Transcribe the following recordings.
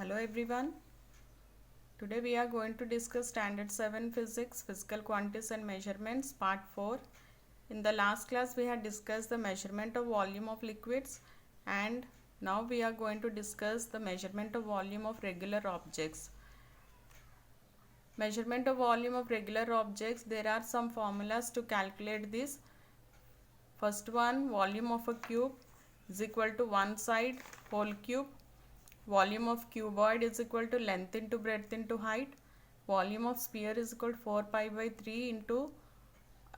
Hello everyone. Today we are going to discuss Standard 7 Physics, Physical Quantities and Measurements, Part 4. In the last class we had discussed the measurement of volume of liquids, and now we are going to discuss the measurement of volume of regular objects. Measurement of volume of regular objects, there are some formulas to calculate this. First one, volume of a cube is equal to one side whole cube. Volume of cuboid is equal to length into breadth into height. Volume of sphere is equal to 4 pi by 3 into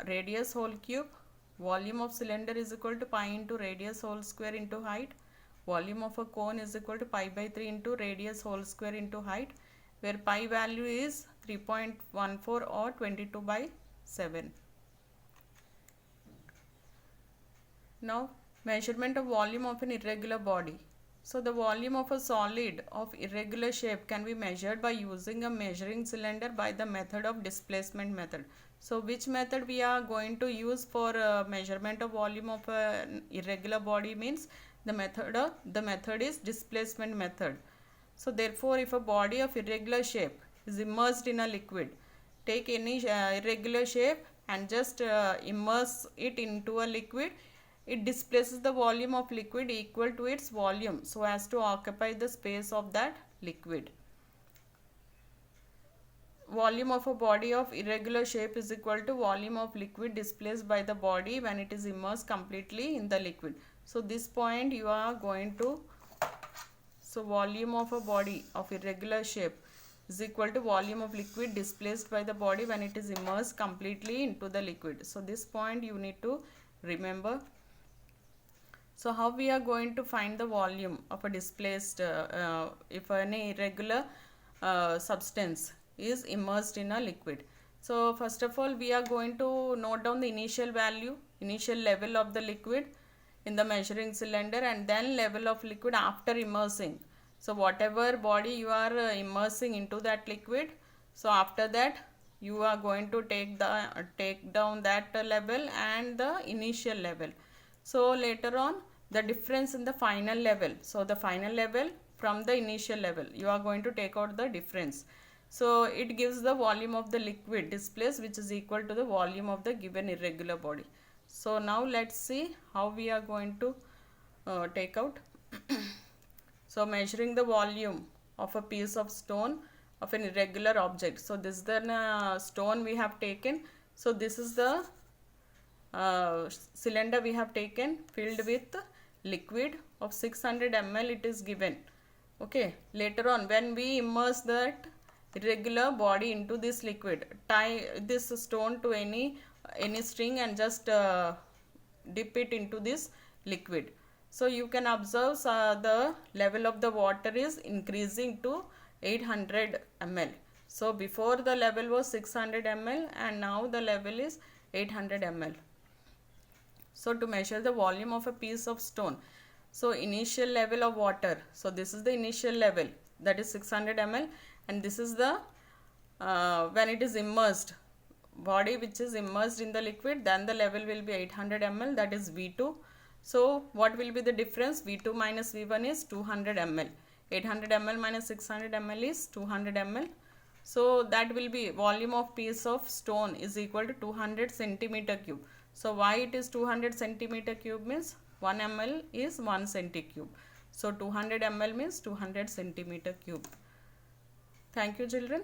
radius whole cube. Volume of cylinder is equal to pi into radius whole square into height. Volume of a cone is equal to pi by 3 into radius whole square into height, where pi value is 3.14 or 22 by 7. Now, measurement of volume of an irregular body. So the volume of a solid of irregular shape can be measured by using a measuring cylinder by the method of displacement method. So which method we are going to use for measurement of volume of an irregular body means the method is displacement method. So therefore, if a body of irregular shape is immersed in a liquid, take any irregular shape and just immerse it into a liquid, it displaces the volume of liquid equal to its volume so as to occupy the space of that liquid. Volume of a body of irregular shape is equal to volume of liquid displaced by the body when it is immersed completely in the liquid. So this point you are going to, so volume of a body of irregular shape is equal to volume of liquid displaced by the body when it is immersed completely into the liquid. So this point you need to remember. So how we are going to find the volume of a displaced if any irregular substance is immersed in a liquid. So first of all, we are going to note down the initial value, initial level of the liquid in the measuring cylinder, and then level of liquid after immersing. So whatever body you are immersing into that liquid, so after that you are going to take down that level and the initial level. So later on, the difference in the final level, so the final level from the initial level, you are going to take out the difference. So it gives the volume of the liquid displaced, which is equal to the volume of the given irregular body. So now let's see how we are going to take out. So measuring the volume of a piece of stone of an irregular object. So this is the stone we have taken. So this is the cylinder we have taken, filled with liquid of 600 ml it is given. Okay, later on when we immerse that irregular body into this liquid, tie this stone to any string and just dip it into this liquid. So you can observe the level of the water is increasing to 800 ml. So before the level was 600 ml and now the level is 800 ml. So to measure the volume of a piece of stone, so initial level of water, so this is the initial level, that is 600 ml, and this is the when it is immersed, body which is immersed in the liquid, then the level will be 800 ml, that is V2. So what will be the difference? V2 minus V1 is 200 ml. 800 ml minus 600 ml is 200 ml. So that will be volume of piece of stone is equal to 200 centimeter cube. So why it is 200 centimeter cube means 1 ml is 1 cm3. So 200 ml means 200 centimeter cube. Thank you children.